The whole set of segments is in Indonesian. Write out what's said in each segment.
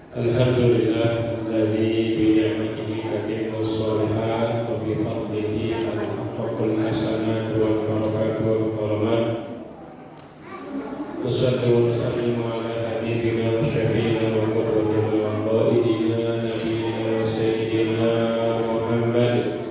Alhamdulillah alladzi bi ni'matihi tatimmu shalihat wa bi fadlihi tahaqqaqul hasanat wal barakat wal karamat. Wassalatu wassalamu ala habibina wa syafiina wa qudwatina wa qaidina nabiyyina wa sayyidina Muhammad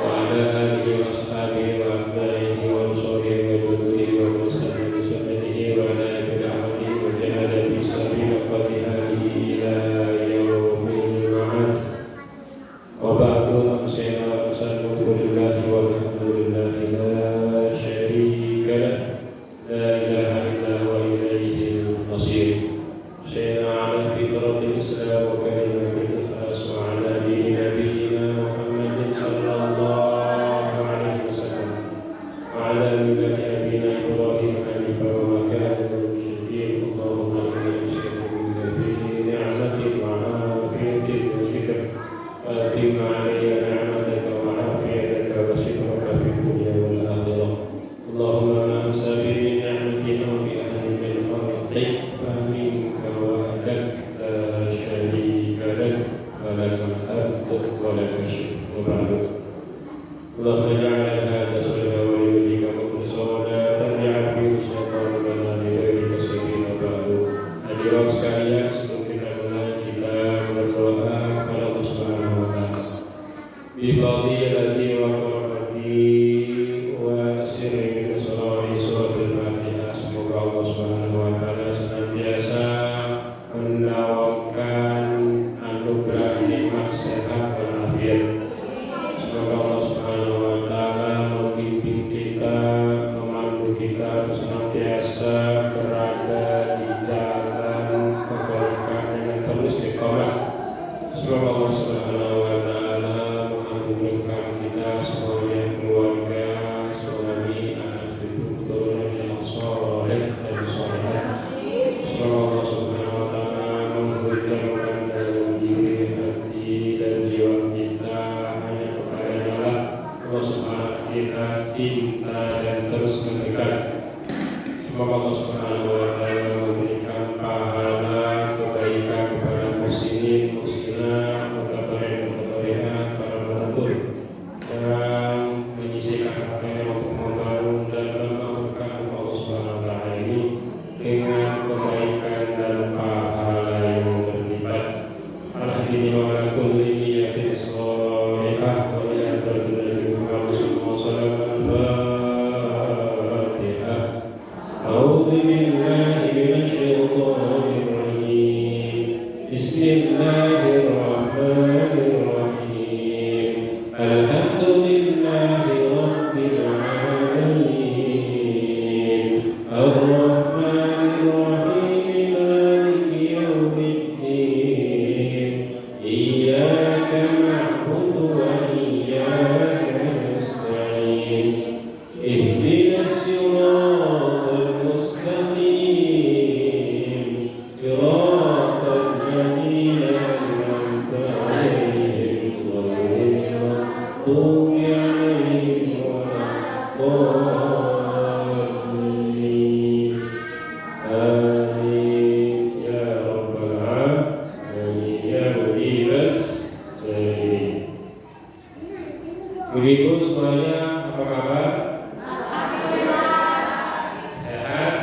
wa ala alihi wa ashabihi wa atba'ihi wa ansarihi wa jududihi wa muslimin bi sunnatihi wa ala bid'atihi wa jahada fi sabili qadihadihi ila yaumil ma'ad. Wa ba'du amsayna wa tasallu lillahi walhamdulillahi la syarika lah la ilaha illa huwa ilayhi al-masir. Sayyidina ala fitratil islam wa kalimatil ikhlas wa ala dini nabiyyina Muhammadin sallallahu alaihi wasallam wa ala millati abina Ibrahim hanifan wa ma kana minal musyrikin. Allahumma inni as'aluka bi ni'matik wa afiyatik wa syukr wa atimma alayya ni'mataka wa afiyataka wa syukraka fid dunya wal akhirah. Allahumma ma ansabi min ni'matin wa bi ahli min fadlik fa minka wahdak la syarika lak wa lakal hamdu wa lakal syukru. Wa ba'du. Allahumma ja'al hadha sirra wa yudika mukhlishan wa la taj'al fihi syaitan lana li ghairika sabilan. Wa ba'du. Hadirin sekalian, sebelum kita mulai kita berdoa kepada Allah Subhanahu wa taala. Bi fadilati wa rahmati wa sirri asrari suratul Fatihah. Semoga Allah Subhanahu wa taala senantiasa menawarkan anugerah nikmat sehat dan afiat. Semoga Allah Subhanahu wa taala membimbing kita, memandu kita untuk senantiasa berada di jalan kebaikan dengan terus istiqomah. Semoga Allah Subhanahu wa taala menganugerahkan kita semuanya, keluarga, suami, anak, cucu, keturunan yang saleh dan salehah. Semoga Allah Subhanahu wa taala menghujamkan dalam diri, hati dan jiwa kita hanya kepada Allah Subhanahu kita cinta dan terus mendekat. Semoga Allah Subhanahu wa taala memberikan pahala kebaikan kepada muslimin, muslimat, mutabarin, para penonton yang menyisihkan hartanya untuk membangun dan memaafkan Allah Subhanahu wa taala ini dengan kebaikan dan pahala yang berlipat. Alhamdulillah wa ala kulli niyatin shalihah wa ila Nabi Muhammad sallallahu alaihi wasallam. A'udzu billahi minasy syaithanir rajim. Bismillahirrahmanirrahim. Alhamdulillahi rabbil alamin. Ar-Rahmanir Rahim. Maliki yaumiddin. Iyyaka na'budu wa iyyaka nasta'in. Ihdinas siratal mustaqim. Siratal ladzina an'amta 'alaihim ghairil maghdubi 'alaihim waladdallin. Amin ya rabbal alamin ya mujibas salihin. Ibu semuanya apa kabar? Sehat?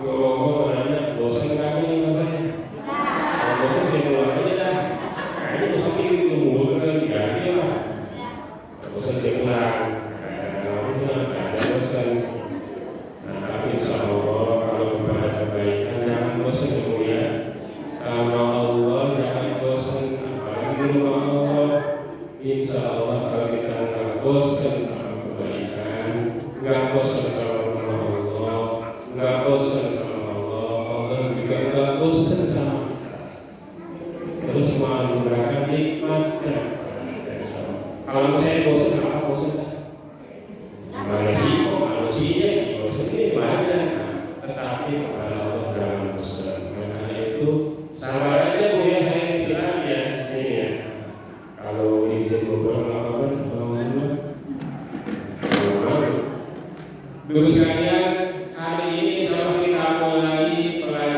Ngomong-ngomong nanya, bosan kamu nih rasanya? Kalau bosan ya keluar aja dah. Kayaknya bosan ini tunggu lagi ganti ya Pak. Kalau bosan saya pulang. Nggak ada bosan. Nah tapi insya Allah kalau kepada kebaikan jangan bosan ya Bu ya. Sama Allah jangan bosan. Apalagi di rumah Allah. Insya Allah kalau kita nggak bosan sama kebaikan, nggak bosan sama rumah Allah, nggak bosan sama Allah, Allah juga nggak bosan sama kita. Terus menganugerahkan nikmatnya. Kalau saya bosan, apa bosan? Manusia, bosan ini wajar. Tetapi kalau Allah jangan bosan. Karena itu sabar aja Bu ya, saya Islam ya di sini ya. Kalau izin beberapa apa Bapak sekalian, hari ini insya Allah kita mulai pelajaran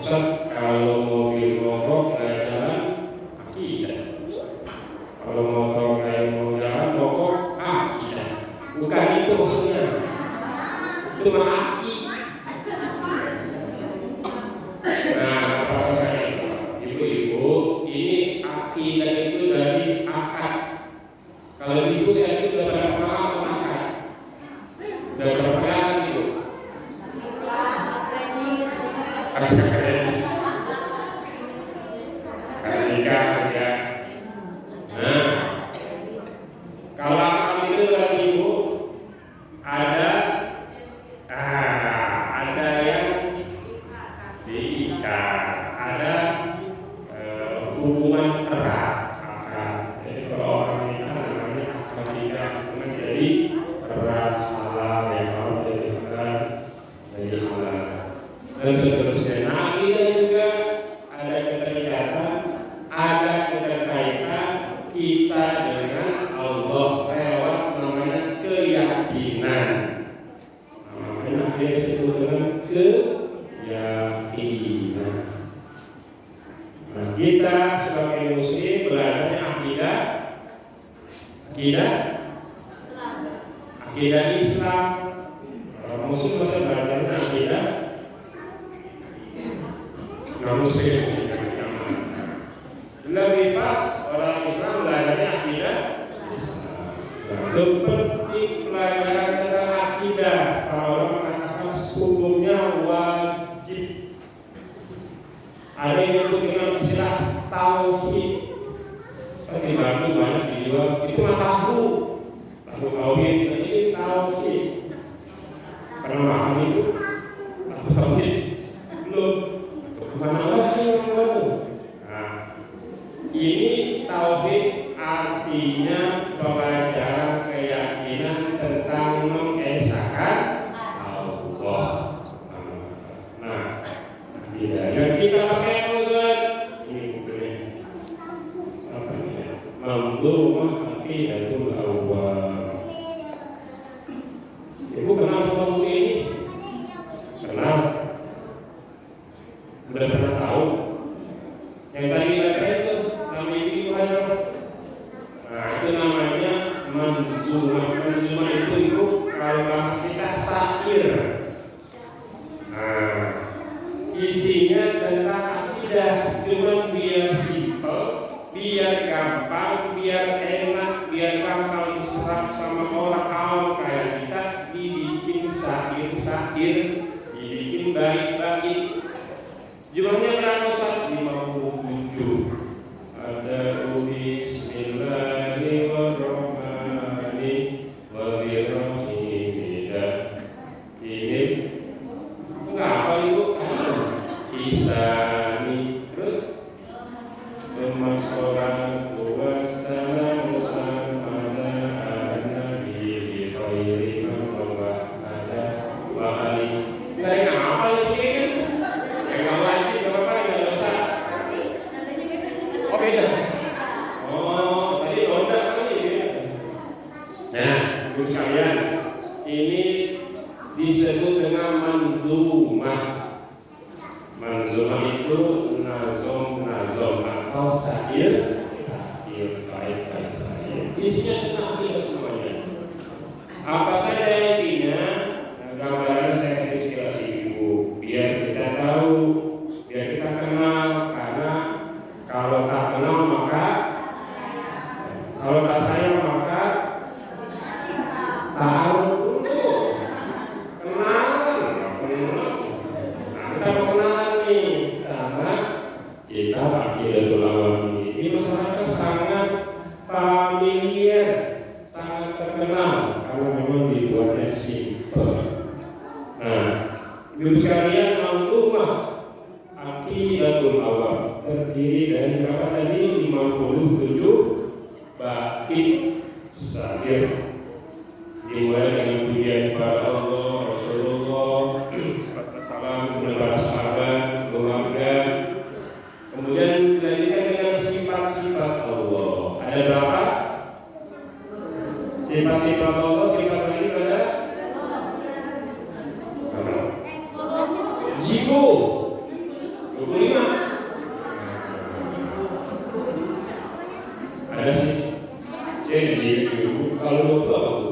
Ustaz, kalau mobil mogok nggak jalan, akidah. Kalau motor nggak mau jalan, mogok, akidah. Bukan itu maksudnya. Itu mah aki. Nah, apa saya, ibu-ibu, ini akidah itu dari akad. Kalau ibu saya itu udah berapa lama akad? Udah berapa kali itu? Karena nikah ya. Nah, kalau akad itu dari ibu ada yang diikat, ada hubungan erat akad. Jadi kalau orang nikah namanya akad nikah menjadi erat, halal, yang halal jadi halal, jadi halal, dan seterusnya. Nah, kita juga ada keterikatan, ada keterkaitan kita dengan Allah lewat namanya keyakinan. Namanya dia disebut dengan keyakinan. Nah, kita sebagai muslim belajarnya akidah Islam. Orang muslim bisa belajarnya akidah non-muslim. Lebih pas orang Islam belajarnya akidah Islam. Penting pelajaran tentang akidah. Kalau orang mengatakan hukumnya wajib. Ada yang disebut dengan istilah tauhid. Di Bandung banyak dijual, itu mah tahu tauhid, ini tauhid. Pernah makan itu? Tahu tauhid? Belum. Kemana lagi yang baru? Nah, ini tauhid artinya pelajaran keyakinan tentang mengesahkan Allah. Nah, dan kita pakai uzur ini bukunya. Mamdumah aqidatul awwal. Ibu kenal sama buku ini? Kenal? Udah pernah tahu? Yang tadi baca itu nama ibu ada. Nah, itu namanya manzumah. Manzumah itu ibu kalau bahasa kita syair. Nah, isinya tentang akidah, cuma biar simpel, biar gampang, biar enak, biar gampang diserap sama orang awam kayak kita, dibikin syair-syair, dibikin bait-bait. Jumlahnya berapa Ustaz? 57. Ada bismillahirrahmanirrahim. Ini enggak apa ibu? Kisani. Terus Masalah wassalam pada nabi bi khairi Allah ada wa ali. Saya enggak apa di sini. Enggak lagi berapa enggak dosa. Oh beda. Oh, tadi lontar kali ya. Nah, ibu sekalian, ini disebut dengan manzumah. Manzumah itu nazom atau syair, baik-baik syair. Isinya tentang akidah semuanya. Apa saja isinya? Nah, gambaran saya kasih inspirasi ibu, biar kita tahu, biar kita kenal. Karena kalau tak kenal maka, kalau tak sayang maka tahu dulu. Kenalan. Nah, kita mau kenalan nih sama kita Aqidatul Awwal ini masyarakat sangat familiar, sangat terkenal karena memang dibuatnya simpel. Nah, ibu sekalian, Manzumah Aqidatul Awwal terdiri dari berapa tadi? 57 bait syair. Dimulai dengan pujian kepada Allah, Rasulullah, salam kepada sahabat, keluarga. Kemudian dilanjutkan dengan sifat-sifat Allah. Ada berapa? Sifat-sifat Allah, sifat lagi pada Zigo 25. Ada sih. Jadi kalau 20 apa Bu?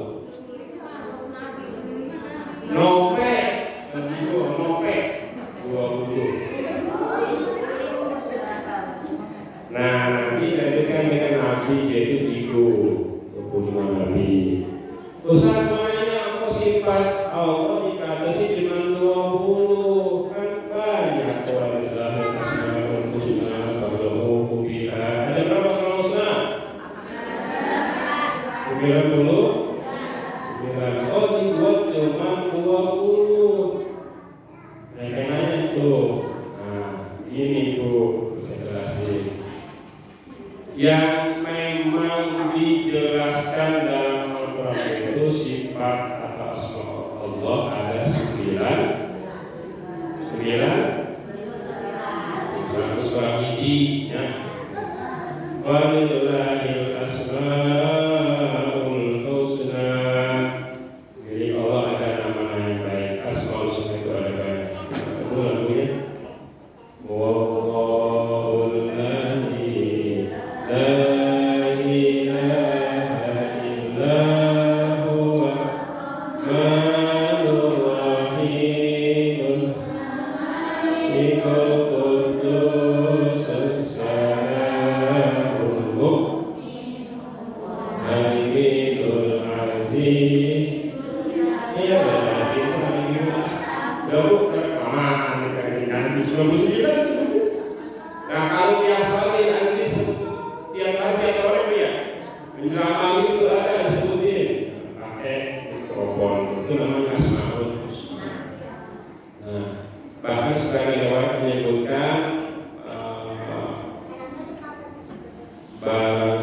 Nopek. Zigo nopek 20. Nah, nanti kan dengan Nabi yaitu Zigo 25 Nabi. Ustaz makanya kok sifat Allah dikatasi cuma 20 kan banyak orang Islam asmaul husna fadluhu biha. Ada berapa asmaul husna? 90. Oh dibuat cuma 20. Nah kenanya itu. Nah ini Bu saya jelasin. Yang memang dijelaskan dalam Al-Quran itu sifat atau asma Allah ada 9 100 orang hiji ya. Walillahil asmaul husna. Jadi Allah ada nama yang baik. Asmaul husna itu ada banyak. Itu lagunya. Wallahul ladzi la ilaha illa huwa Rahmanur Rahim Malikul Quddus As-Salamul Mu'minul Aziz. Iya benar itu lalu kelamaan kan di 99. Nah kalau tiap hari nanti tiap hari setiap orang ya menjelang itu ada disebutin pakai mikrofon itu namanya asmaul husna. Nah bahkan sekarang riwayat menyebutkan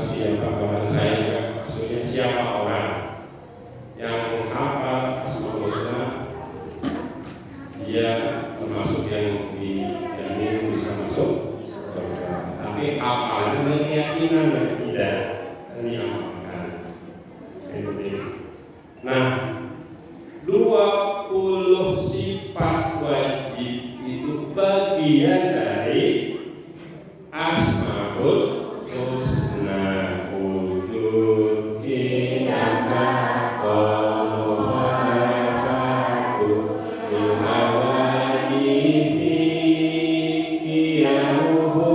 siapa orang saya maksudnya siapa orang yang menghafal asmaul husna dia termasuk yang dijamin bisa masuk surga. Tapi hafalan dengan keyakinan dan tidak ini amalkan. Nah 20 sifat wajib itu bagian dari asmaul husna. Wujud kinaka qawafatu bilawajisi kiyamuhu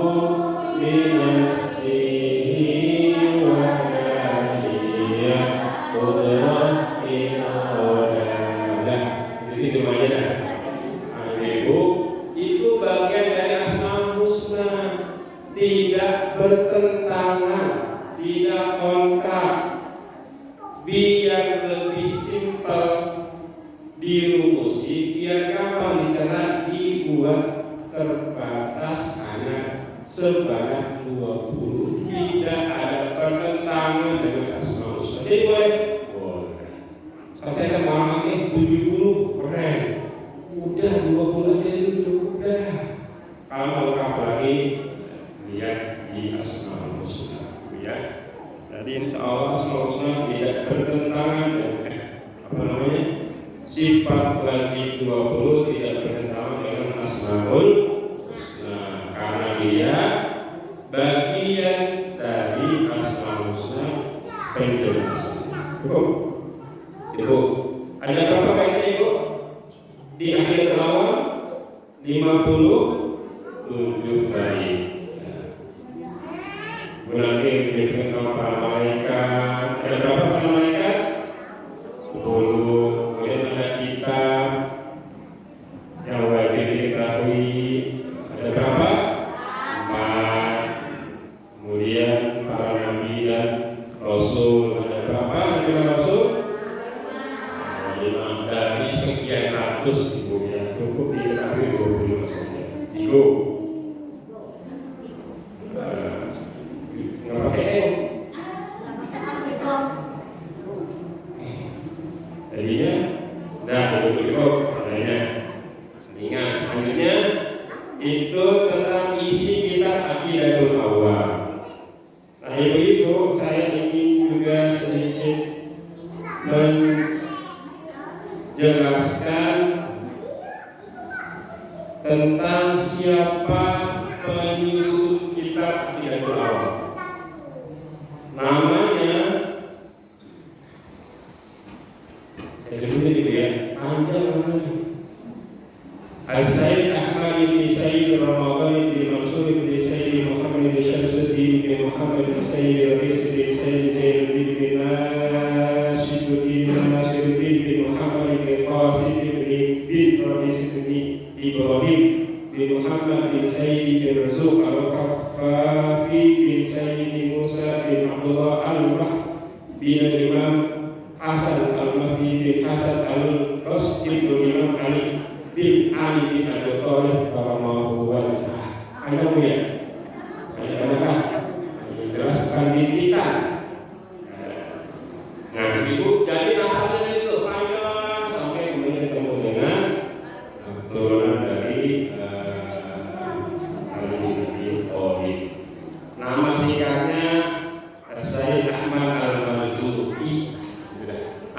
binafsihi wa daliyah qudrah iradah. Jadi itu aja dah. Ibu itu bagian dari asmaul husna, tidak bertentangan, tidak kontrak. Biar lebih simpel dirumusi, biar gampang dicerna, dibuat terbatas hanya sebanyak 20. Tidak ada pertentangan dengan asmaul husna. Jadi boleh. Kalau saya kemarin ini 70 keren. Udah 20 aja dulu udah. Kalau lengkap lagi lihat di asmaul husna ya. Jadi insya Allah asmaul husna tidak bertentangan dengan sifat wajib 20 tidak bertentangan dengan asmaul husna karena dia bagian dari asmaul husna penjelasan. Ibu, ada berapa baiknya Ibu? Di akhir lawan 57 baik. Berarti diberikan nama para malaikat. Ada berapa para malaikat? 10. Kemudian ada kitab yang wajib diketahui. Ada berapa? 4. Kemudian para nabi dan rasul. Ada berapa nabi dan rasul? 5. Dari sekian ratus Ibu ya. Cukup diketahui 25 saja. Ibu. Jadinya, nah cukup adanya. Ingat selanjutnya itu tentang isi kitab Aqidatul Awwal. Nah ibu-ibu saya ingin juga sedikit menjelaskan tentang siapa penyusun kitab Aqidatul Awam. Namanya, saya sebutin itu ya, panjang namanya. As-Sayyid Ahmad bin Sayyid Ramadan bin Mansur bin Sayyid Muhammad bin Syamsuddin bin Muhammad bin Sayyid Rais bin Sayyid Zainuddin bin Nasiruddin bin Muhammad bin Qasim bin Rais bin Ibrahim bin Muhammad bin Sayyid bin Razuq al-Kaffafi bin Sayyid Musa bin Abdullah al-Bah bin Imam Hasan al-Mahdi bin Hasan al-Qasd bin Imam Ali bin Ali bin Abi Thalib karramallahu wajhah. Ada ya? Ada jelaskan bintikan. Nah, ibu jadi nasabnya itu panjang sampai kemudian ketemu dengan turunan dari Ali bin Thalib. Nama singkatnya Sayyid Ahmad Al-Marzuqi.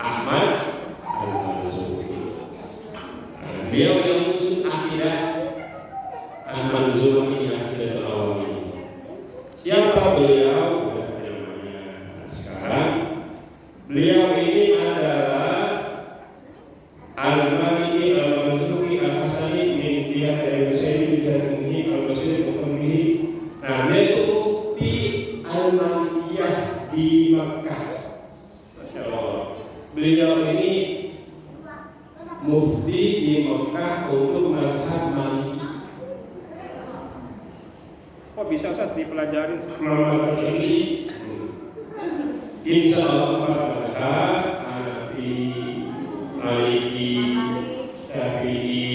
Ahmad Al-Marzuqi. Beliau yang menyusun akidah Al-Manzumah ini, Aqidatul Awam ini. Siapa beliau? Sekarang beliau ini adalah Al-Maliki Al-Marzuqi Al-Hasani bin Diyah Al-Husaini bin Jamihi Al-Basri Al-Qamrihi. Nah, dia itu mufti Al-Malikiyah di Makkah. Masya Allah. Beliau ini mufti di Mekah untuk mazhab Maliki. Kok bisa Ustaz dipelajarin Muhammad ini insya Allah mazhab Hanafi, Maliki, Syafi'i,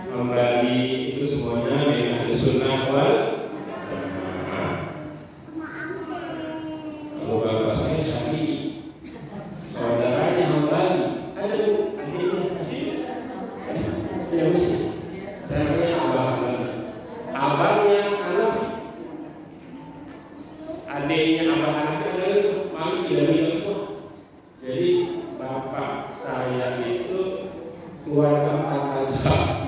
Hambali itu semuanya dari Ahli Sunnah wal Jamaah. Kalau bapak saya Syafi'i, saudaranya Hambali, ada ya mesti. Saya abangnya Hanafi, adiknya abang Hanafi adalah Maliki dan semua. Jadi bapak saya itu keluarga empat mazhab.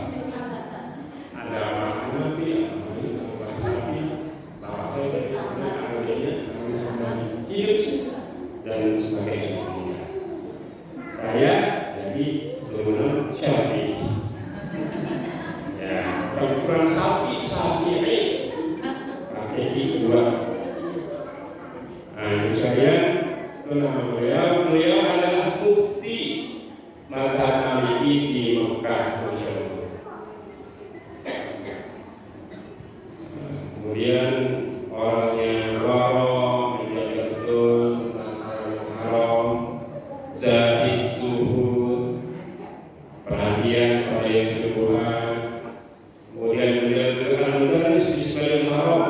Ada abang Hanafi, abang Syafi'i, bapak saya dari sana, adiknya Hambali, dan sebagainya. Saya jadi turunan Syafi'i. Ukuran sapi pakai dua. Nah, itu saya itu nama beliau adalah mufti mazhab Maliki di Mekah. Masya Allah. Kemudian orangnya waro, menjaga betul tentang haram, zahid, zuhud, perhatian pada yang syubhat. Kemudian beliau bermudaris di Masjidil Haram,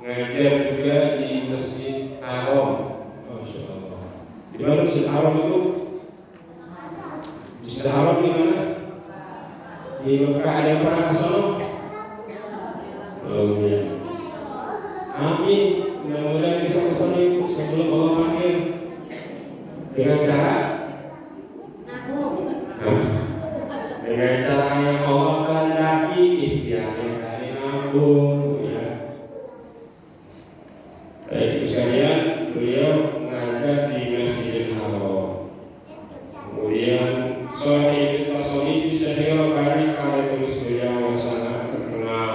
ngajar juga di Masjid Haram. Masya Allah. Di mana Masjid Haram itu? Masjid Haram di mana? Di Mekah. Ada yang pernah ke sana? Oh ya. Amin. Mudah-mudahan bisa ke sana itu sebelum Allah panggil. Dengan cara? Dengan cara yang Allah kehendaki, ikhtiarnya dari nabung, ya. Baik, sekalian, beliau mengajar di Masjidil Haram. Kemudian Sahih Tasawuf Syahir banyak karya tulis beliau yang sangat terkenal.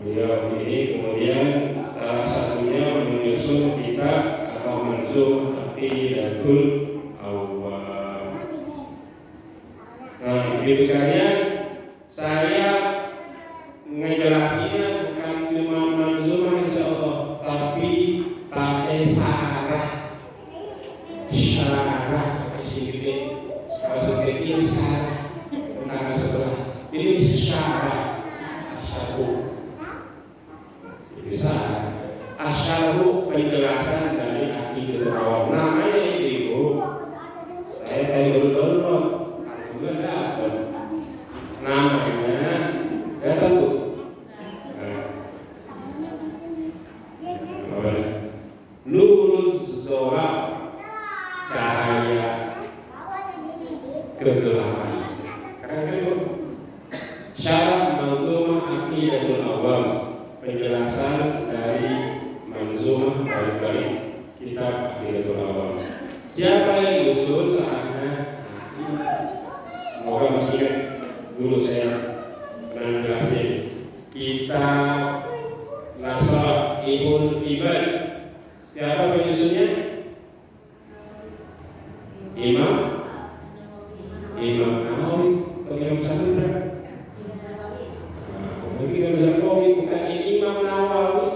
Beliau ini kemudian salah satunya menyusun kitab atau manzumah Aqidatul Awam. Nah, ibu sekalian, saya ngejelasinnya bukan cuma manzumah insya Allah, tapi pakai syarah sedikit, kalau sedikit syarah tentang sebelah. Ini syarah asyarhu, ini syarah asyarhu, penjelasan dari Aqidatul Awam. Namanya itu saya tadi download. Dapat namanya datang tuh. Nuruz Zola, cahaya kegelapan. Karena disusun saatnya. Semoga masih ingat dulu saya pernah jelasin kitab Nasrah Ibn Ibad. Siapa penyusunnya? Imam Nawawi, Imam Sabura. Mungkin Imam Nawawi bukan Imam Nawawi.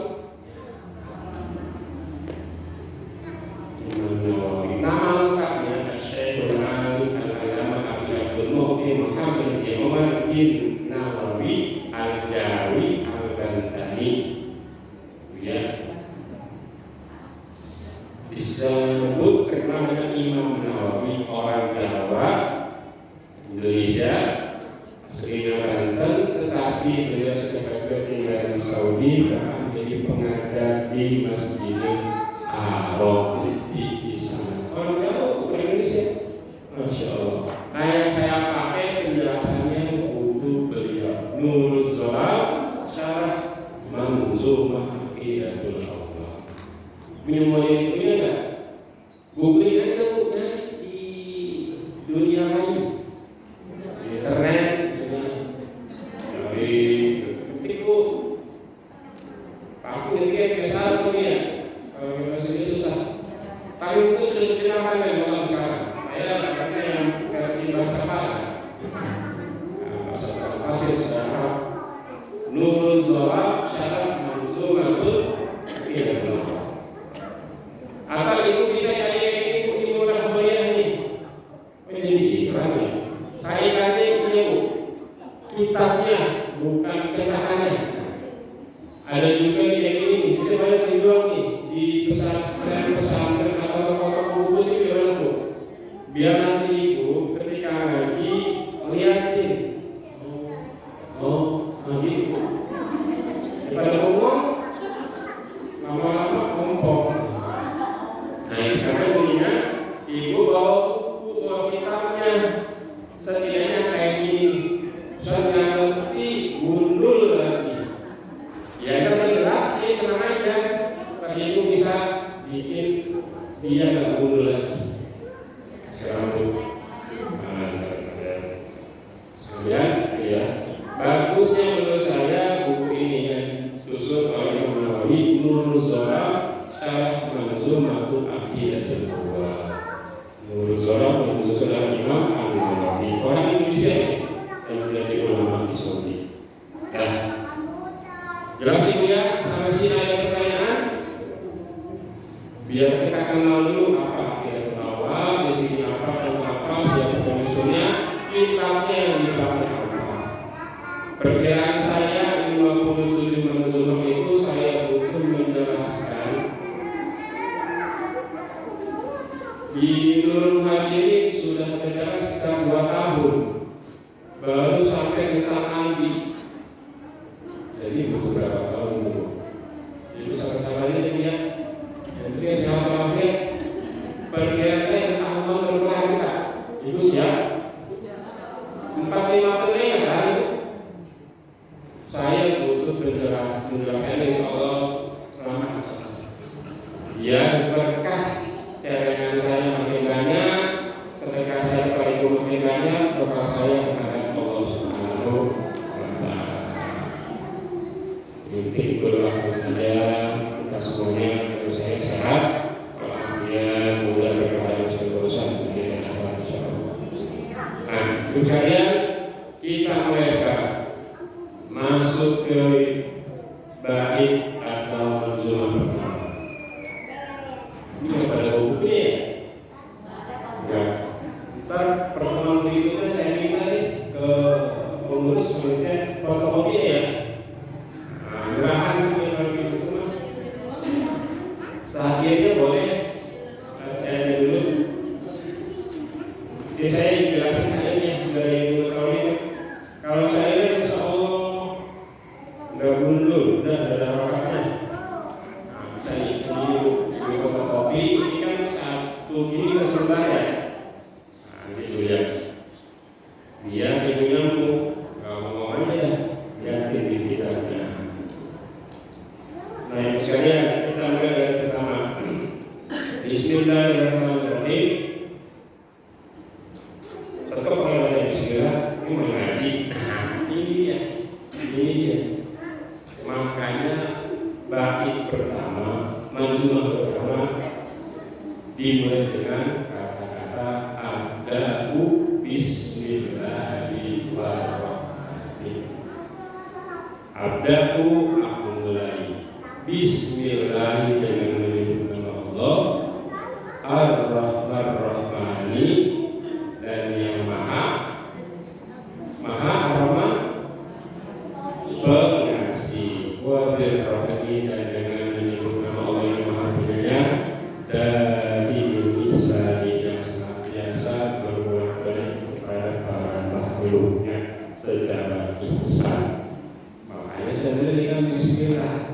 Nama lengkapnya Syekhul Alim Al-Allamah Abdul Muhyi Muhammad bin Umar bin Nawawi Al-Jawi Al-Bantani. Ya, disebut terkenal dengan Imam Nawawi, orang Jawa, Indonesia, aslinya Banten, tetapi beliau seketika tinggal di Saudi dan menjadi pengajar di Masjidil Haram di sana. Orang Jawa bukan Indonesia, Masya Allah. Nah, yang saya pakai penjelasannya buku beliau Nurul Zohar Syarah Manzumah Aqidatul Awwal. Punya enggak? Googling aja bukunya di dunia lain, di internet, dari ketik bu. Aku ini biasa punya, kalau bahasa ini susah. Tapi itu ceritakan yang orang sekarang. Saya katanya yang versi bahasa Arab, bahasa Arab sekarang. Nurul Zohar Syarah Manzumatul Aqidatul Awwal. Atau itu bisa kayak ini murah meriah nih. Jadi ya. Saya tadi ini bu, kitabnya bukan cetakannya. Ada juga nih kayak gini, bisa banyak dijual nih di pesantren atau toko-toko buku sih biar aku. Biar nanti ibu ketika ngaji liatin. Ngaji. Daripada ngomong, lama-lama kompok. Nah, ini sampai punya ibu bawa buku, bawa kitabnya, setidaknya kayak gini. Saya nggak ngerti, gundul lagi. Ya kan jelas sih, tenang aja. Tapi ibu bisa bikin dia nggak gundul lagi. Sekarang bu, kemudian ya bagusnya menurut saya buku ini yang susun oleh Imam Nawawi, Nurul Zohar Syarah Manzumatul Aqidatul Awwal. Nurul Zohar disusun oleh Imam Nawawi, orang Indonesia yang menjadi ulama di Saudi. Nah, jelas ibu ya, sampai sini ada pertanyaan? Biar kita kenal dulu apa Aqidatul Awwal, di sini apa, siapa penyusunnya, kitabnya yang dipakai apa. Perkiraan saya 57 manzumah itu saya butuh menjelaskan di Nurul Hadirin sudah berjalan sekitar 2 tahun baru sampai tentang Nabi. Jadi butuh berapa tahun dulu? Jadi sahabat-sahabatnya dia jadi sahabatnya perkiraan saya tentang tahun berapa kita? Ibu siap? 4-5 tahun ya kan? Saya butuh penjelasan insya Allah ramah ya berkah cerengan saya makin banyak, sedekah saya kepada ibu makin banyak, doa saya kepada Allah Subhanahu wa Ta'ala. Ini berdoa saja kita semuanya, terus saya sehat, walafiat, mudah berkah segala urusan dunia dan akhirat insyaallah. Nah, itu sekalian kita mulai sekarang masuk ke bait atau manzumah pertama. Ini pada buku ya? Enggak. Ntar pertemuan berikutnya saya minta nih ke pengurus selanjutnya fotokopi ya. Murahan kalau gitu mas. Selanjutnya boleh. Saya dulu. Jadi saya jelasin saja nih dari mengetahui kalau saya ini insya Allah nggak gundul, udah ada rokatnya. Nah, bisa ini di fotokopi ini kan satu gini kesebar ya. Nah, gitu ya. Biar ibu nyambung, kalau mau aja yakin di kitabnya. rumah pertama dimulai dengan kata-kata abda'u bismillahirrahmanirrahim. Abda'u, aku mulai. Bismillah, dengan menyebut nama Allah. Ar-Rahman-Rahmani, dan yang maha Ar-Rahman, pengasih. Wa bir-Rahmi, dan dengan menyebut nama Allah yang maha penyayang. Dari Indonesia yang senantiasa berbuat baik kepada para makhluknya secara ihsan. Makanya saya dengan bismillah.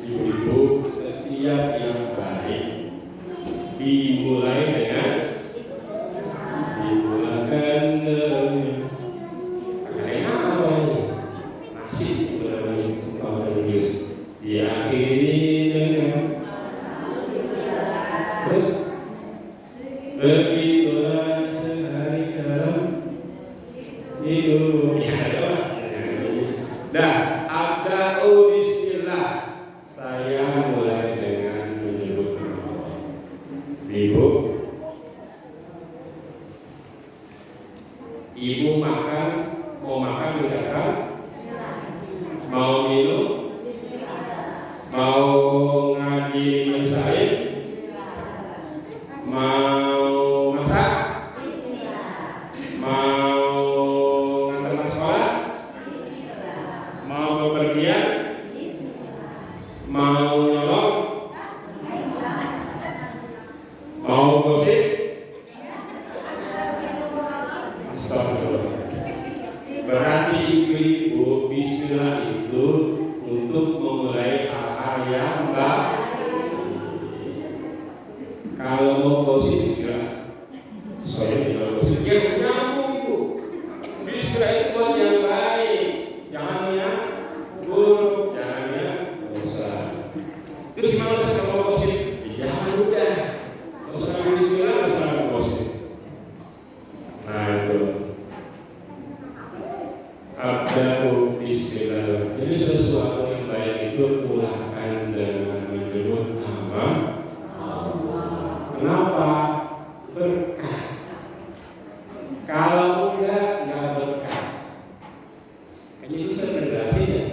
Ibu-ibu, setiap yang baik dimulai dengan dimulakan nasi diakhiri dengan terus begitulah sehari dalam hidup. Dah, abda'u bismillah. Saya mulai dengan menyebut nama Allah. Ibu makan, mau makan ucapkan, mau minum, mau ngaji mensain, mau masak, mau ngantar sekolah, mau bepergian, mau nyolong, mau gosip. Berarti ibu bismillah itu untuk memulai hal-hal yang baik. Kalau mau gosip bismillah. Soalnya tidak gosip yang nyambung itu. Bismillah itu buat yang baik, jangan yang buruk, jangan yang dosa. Terus gimana saya kalau mau gosip? Jangan udah. Dosa bismillah, dosa gosip. Nah itu. Abda'u bismillah. Jadi sesuatu yang baik itu pulakan dengan menyebut nama Allah. Kenapa? Berkah. Kalau enggak berkah. Kayaknya itu saya federasi ya.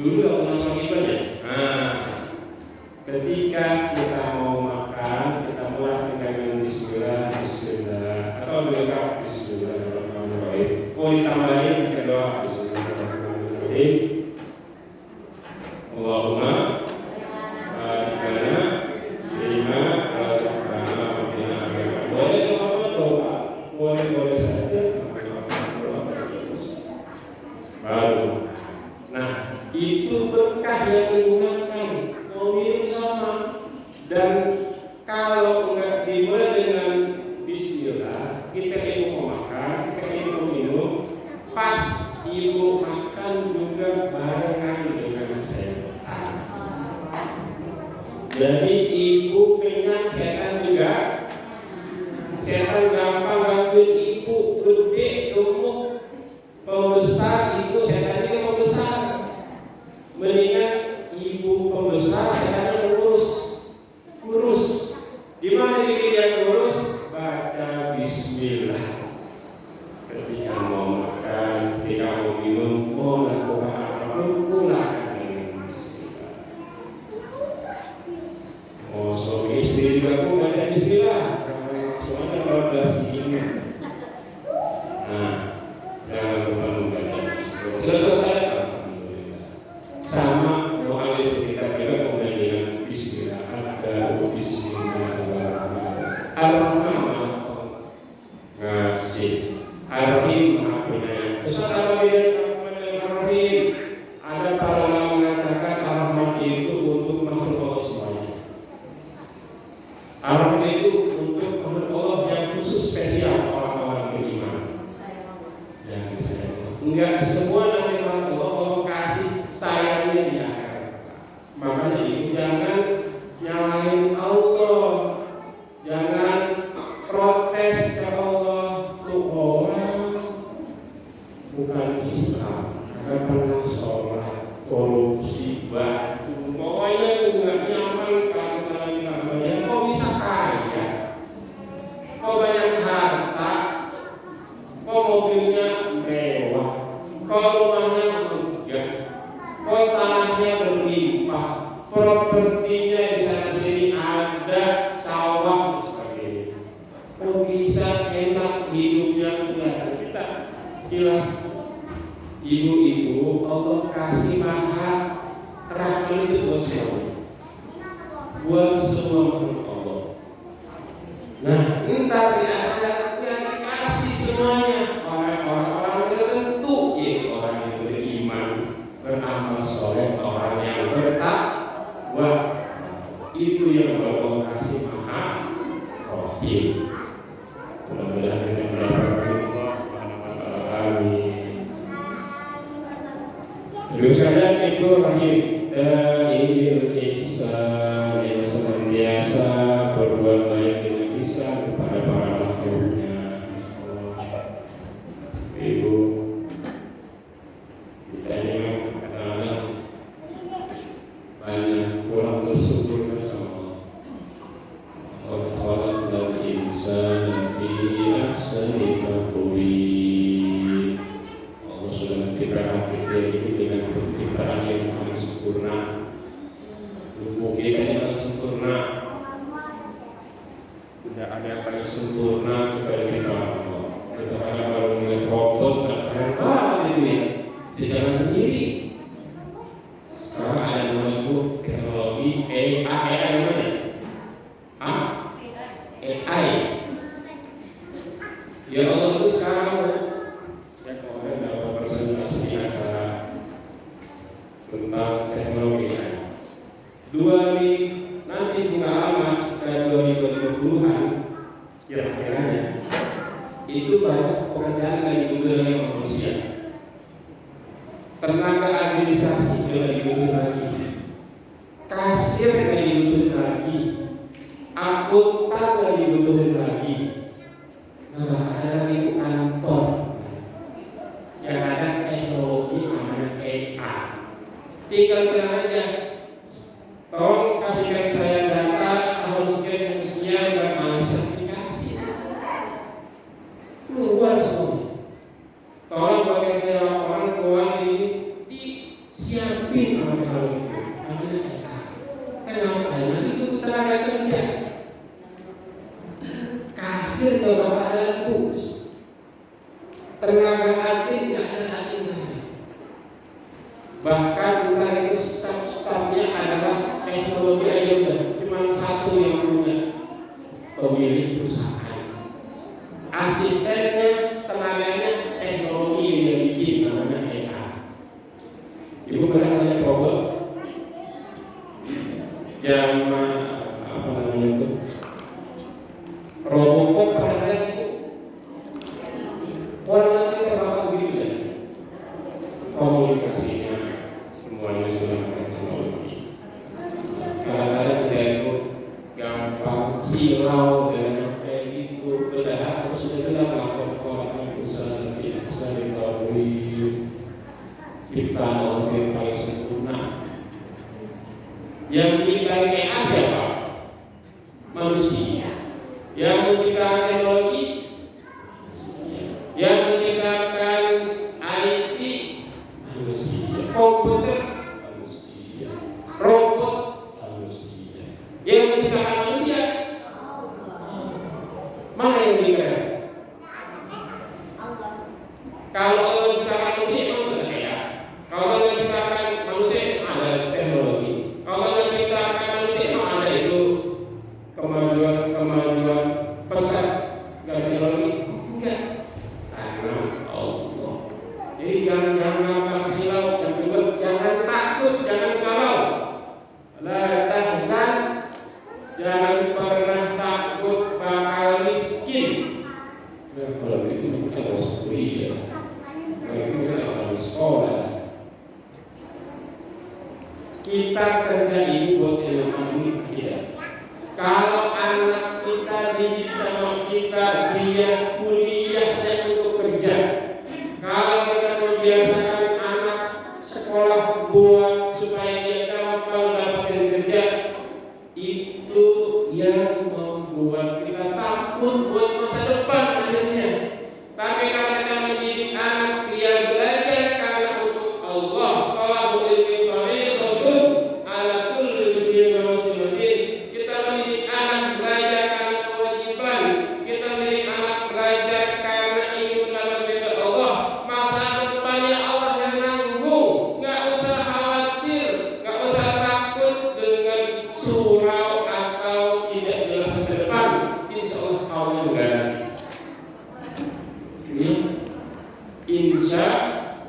Dulu waktu masuk ibadah. Ketika kita mau makan, kita mulai dengan bismillah, atau berkah bismillahirrahmanirrahim. Oh, ditambahin ke doa bismillahirrahmanirrahim. Allahumma barik lima boleh apa doa, boleh saja. Baru. Nah, itu berkah yang digunakan. Mau minum sama. Dan kalau enggak dimulai dengan bismillah, kita mau makan, kita mau minum, pas ibu makan juga barengan dengan setan. Jadi ibu kenyang, setan juga. Setan gampang gangguin ibu, gede, gemuk, pembesar, ibu setan juga pembesar. Mendingan ibu pembesar, setannya kurus. Gimana jadi dia kurus? Baca bismillah. Ketika mau makan, ketika mau minum, mau lakukan apapun, pulakan dengan bismillah. Mau suami istri juga pun baca bismillah. Soalnya kalau sudah segini, nah jangan lupa membaca bismillah. Sudah selesai, alhamdulillah. Sama doa itu kita juga mulai dengan bismillah. Ada bismillahirrahmanirrahim. Ar-Rahman ngasih, Ar-Rahim maha penyayang. Terus apa bedanya Ar-Rahim? Ada para ulama mengatakan Ar-Rahman itu untuk makhluk Allah semuanya. Ar-Rahman itu untuk makhluk Allah yang khusus spesial, orang-orang beriman. Yang enggak semua nanti Allah kasih sayangnya di akhirat. Makanya ibu jangan nyalain Allah, jangan protes ke Allah. Tuh orang bukan Islam, agak pernah sholat, korupsi, batu, pokoknya nggak nyaman kalau lagi kampanye. Kok bisa kaya? Kok banyak harta? Kok mobilnya mewah? Kok rumahnya megah? Kok tanahnya berlimpah? Propertinya di sana sini ada, sawah sebagainya. Kok bisa enak hidupnya? Kita jelas ibu-ibu Allah kasih mahal rahmat itu buat semua, buat semua makhluk Allah. Nah, entar di akhirat yang dikasih semuanya orang-orang tertentu, yaitu orang yang beriman, beramal soleh, orang yang bertakwa. Itu yang Allah kasih mahal rohim. Mudah-mudahan kita mendapatkan Allah Subhanahu wa taala. Amin. Terus ada itu rahim Dail ihsan yang senantiasa berbuat baik dengan ihsan kepada para makhluknya. Ibu, kita ini kadang-kadang banyak kurang bersyukur bersama Allah. Dan ihsan fi ahsani taqwim. Allah sudah menciptakan kita ini dengan penciptaan yang paling sempurna. Tubuh kita yang paling sempurna. Tidak ada yang paling sempurna kecuali kita. Kita hanya baru melihat robot dan keren banget itu ya. Di jalan sendiri. Sekarang ada namanya teknologi AI namanya. AI. Ya Allah itu sekarang ya kemarin dapat presentasi acara tentang teknologi AI. Nanti bukan lama sekitar 2020-an kira-kiranya itu banyak pekerjaan yang dibutuhkan oleh manusia. Tenaga administrasi juga dibutuhkan lagi, kasir nggak dibutuhkan lagi, akuntan nggak dibutuhkan lagi. Nah, ada lagi kantor yang ada teknologi namanya AI. Tinggal bilang aja, tolong kasihkan saya data tahun sekian dan malah sertifikasi. Keluar semua. Tolong bagi saya laporan keuangan ini disiapin sama teknologi itu. Namanya AI. Kenapa? Itu tenaga kerja. Kasir nggak bakal ada tugas. Tenaga admin nggak ada admin lagi. Bahkan bukan itu staf-stafnya adalah teknologi aja udah cuma satu yang punya, pemilik perusahaan. Asistennya, tenaganya teknologi yang dia bikin namanya AI. Ibu pernah tanya robot yang apa namanya itu? Robot pernah lihat itu? Orang kita bakal begitu ya. Komunikasinya semuanya sudah pakai teknologi. Kadang-kadang kita itu gampang silau dengan kayak gitu. Padahal harus sudah melakukan usaha tidak bisa diketahui. Kita Allah yang paling sempurna. Yang menciptakan AI siapa? Manusia. Yang menciptakan teknologi, yang menciptakan IT, manusia. Komputer, manusia. Robot, manusia. Yang menciptakan manusia, mana yang lebih keren? Kalau Allah menciptakan manusia, mana ada? Kalau Allah menciptakan manusia, ada teknologi. Kalau Allah menciptakan manusia, ada itu kemajuan pesat dan teknologi. Enggak, karena Allah. Jadi jangan silau, dan juga jangan takut, jangan galau. La tahzan, jangan pernah takut bakal miskin. Nah, kalau itu kita harus kuliah. Kalau itu kita harus sekolah. Kita kerja ini buat ilmu dunia tidak. Kalau anak kita didik sama kita, dia kuliah dan untuk kerja. Kalau kita membiasakan anak sekolah buat supaya dia gampang insya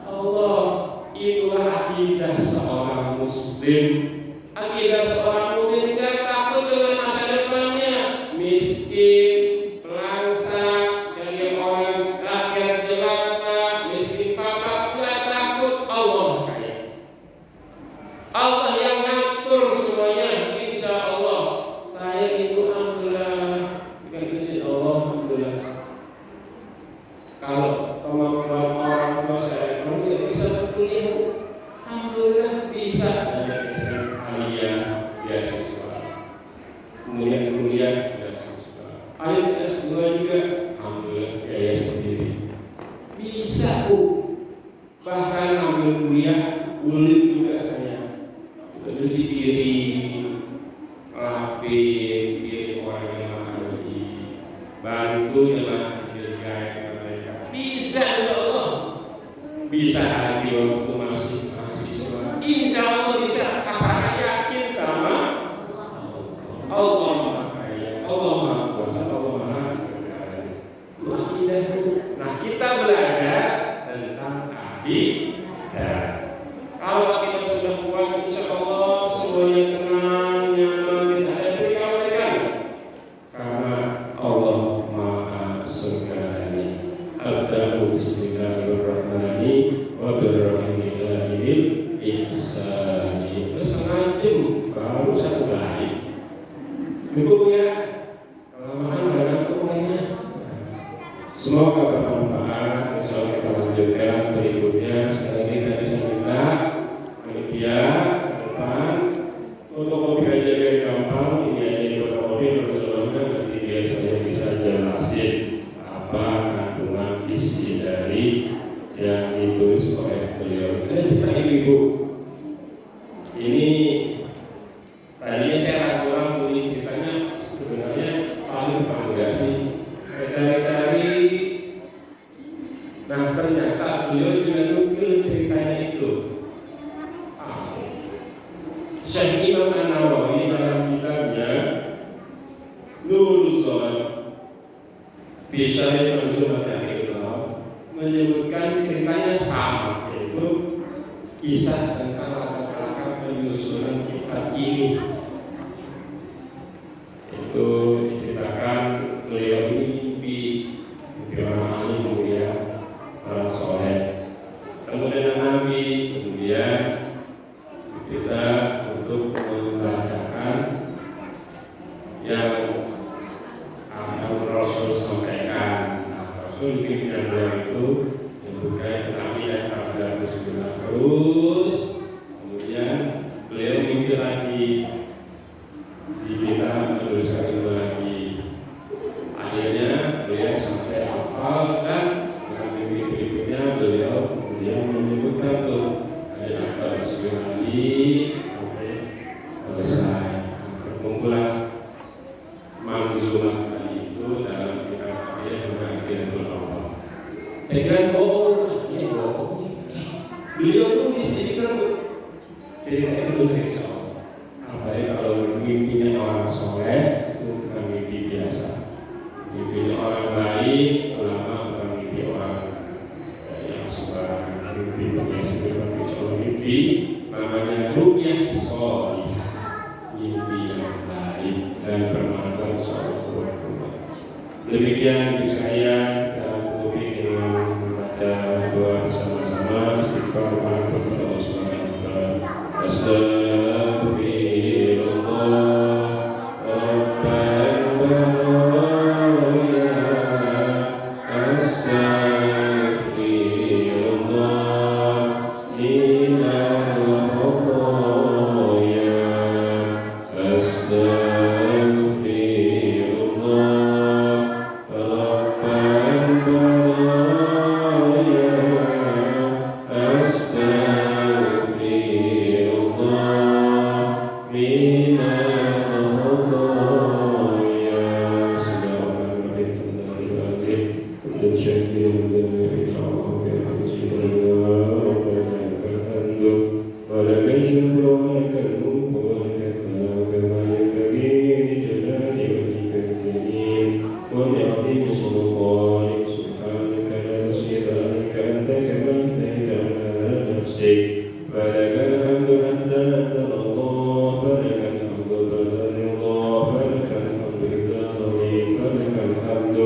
Allah. Itulah akidah seorang muslim. Akidah seorang mukmin tidak takut dengan masa depannya, miskin, pelangsa, jadi orang rakyat jelata, miskin papa, tidak takut. Allah kaya. Allah yang ngatur semuanya, insya Allah. Saya itu alhamdulillah dengan izin Allah, alhamdulillah. Kalau kemampuan orang tua saya tidak bisa berkuliah, alhamdulillah bisa. Aliyah beasiswa, kemudian kuliah beasiswa, akhir S2 juga, alhamdulillah biaya sendiri. Bisa Bu, bahkan ambil kuliah kulit juga saya, cuci piring, lapin, piring orang yang lagi, bantu jemaah mereka. Bisa insya Allah, bisa hati waktu masih mahasiswa, insya Allah bisa. Saya yakin sama Allah Maha Kaya, Allah Maha Kuasa, Allah Maha Segala. Nah, kita belajar tentang akidah. Kalau kita sudah kuat, insya Allah semuanya tenang, nyaman, tidak ada kekhawatiran. Karena Allah Maha Segala. Abda'u bismillahirrahmanirrahim wa birrahmanirrahim ihsani. Baru satu kali. Cukup ya. Kelamaan banyak pokoknya. Semoga bermanfaat. Insya Allah kita lanjutkan berikutnya. Sekali lagi tadi saya minta media depan fotokopi aja yang gampang. Ini aja di fotokopi persoalannya nanti biar saya bisa jelasin apa kandungan isi dari yang ditulis oleh beliau. Kita ibu. Ini tadinya saya ragu-ragu ini ceritanya sebenarnya paling apa enggak sih? Dari nah ternyata beliau juga nukil ceritanya itu. Syekh Imam An-Nawawi dalam kitabnya Nurul Sholat bisa menyebutkan ceritanya sama, yaitu kisah tentang latar penyusunan kitab ini. Itu diceritakan beliau ini mimpi orang alim mulia, orang soleh, kemudian Nabi, kemudian kita untuk membacakan yang akan Rasul sampaikan. Rasul pimpinan beliau itu menyebutkan Nabi yang pada terus. Kemudian beliau mimpi lagi, diminta menuliskan itu lagi. Akhirnya beliau sampai hafal dan dengan mimpi berikutnya beliau kemudian menyebutkan tuh ada apa bismillah sampai selesai. Perkumpulan manzumah tadi itu dalam kitab saya mengakhiri Allah. Dengan bohong, ya bohong. Beliau tulis jadi kan cerita itu dari Allah. Apalagi kalau mimpinya orang soleh itu bukan mimpi biasa. Mimpinya orang baik, ulama bukan mimpi orang yang sembarangan. Mimpi biasa, mimpi namanya ru'yah sholihah, mimpi yang baik dan bermanfaat seolah-olah. Demikian dari saya, dan tutupi dengan membaca doa bersama-sama istighfar kepada Allah Subhanahu wa taala. Astagfirullah, فلك الحمد حتى ترضى فلك الحمد بعد الرضا فلك الحمد إذا رضيت فلك الحمد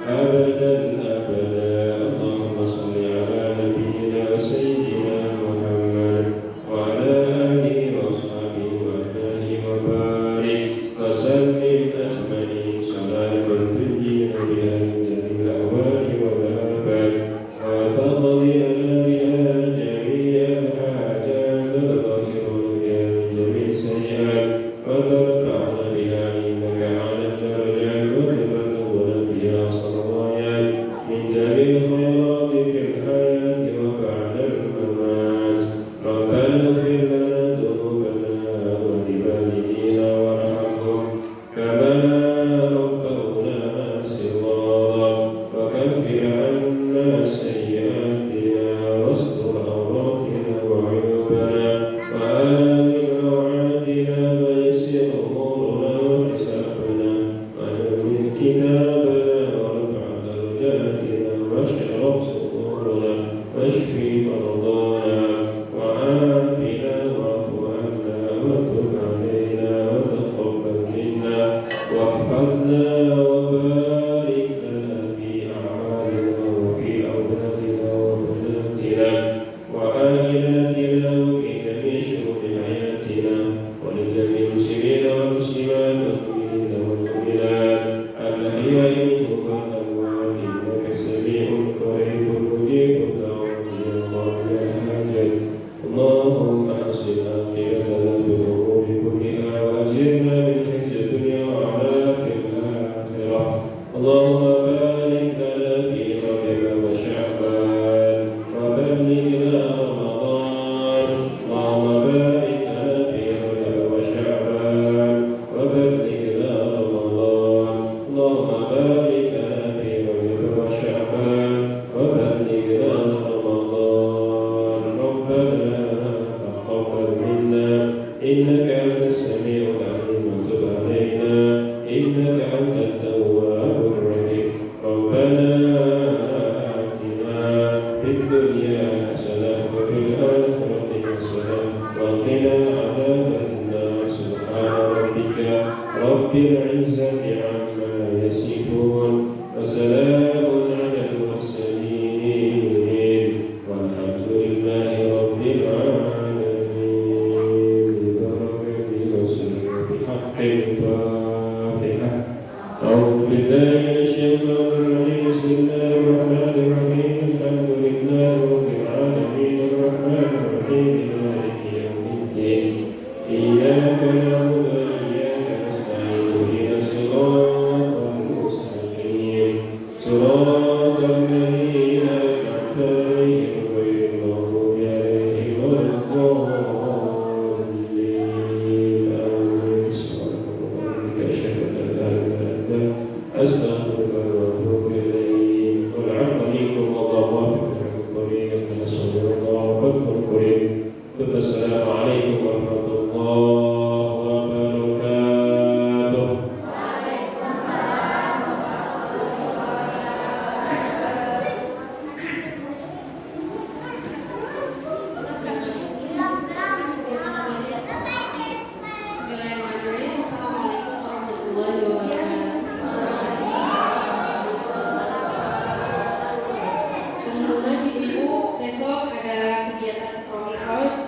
أبدا أبدا اللهم صل على نبينا سيدنا محمد وعلى آله وصحبه وآله وبارك وسلم أجمعين صلاة تنجينا بها من جميع الأهوال والآفات وتقضي لنا بها جميع الحاجات وتطهرنا بها من جميع السيئات وترفعنا بها عندك على الدرجات وتبلغنا بها صلوات من جميع الخيرات في الحياة وبعد الممات ربنا اغفر لنا ذنوبنا ولوالدينا وارحمهم كما ربونا صغارا وكفر عنا سيئاتنا واستر عوراتنا وعيوبنا وآمن روعاتنا ويسر أمورنا وحسابنا ويمن كتابنا وارفع درجاتنا واشرح صدورنا واشفي مرضانا وعافنا واعف عنا وتب علينا وتقبل منا واحفظنا وبارك لنا في أعمالنا وفي أولادنا وبناتنا وعائلاتنا وفي جميع شؤون حياتنا ولجميع المسلمين والمسلمات والمؤمنين والمؤمنات الأحياء منهم والأموات إنك سميع قريب مجيب الدعوات يا الله يا حاجة اللهم أحسن عاقبتنا في الأمور كلها وأجرنا من خزي الدنيا وعذاب الآخرة اللهم بارك لنا في رجب وشعبان وبلغنا رمضان اللهم بارك لنا في رجب وشعبان وبلغنا رمضان اللهم بارك لنا في رجب وشعبان وبلغنا رمضان ربنا تقبل منا إنك أنت السميع العليم وتب علينا إنك أنت التواب الرحيم ربنا آتنا في الدنيا حسنة وفي الآخرة حسنة وقنا عذاب النار سبحان ربك رب العزة عما يصفون وسلام على المرسلين والحمد لله رب العالمين ببركة رسول بحق الفاتحة أعوذ بالله من الشيطان الرجيم بسم الله الرحمن الرحيم الحمد لله رب العالمين الرحمن الرحيم مالك يوم الدين إياك نعبد وإياك نستعين اهدنا الصراط المستقيم صراط الذين أنعمت عليهم غير المغضوب عليهم ولا الضالين آمين سبحان ربك أشهد أن لا إله إلا أنت أستغفرك وأتوب إليك والعفو منكم والله وافق في الطريق نسأل الله فضل قريب ثم السلام عليكم ورحمة الله وبركاته. Bismillahirrahmanirrahim. Assalamualaikum warahmatullahi wabarakatuh. Sebelumnya ibu besok ada kegiatan Islamic Out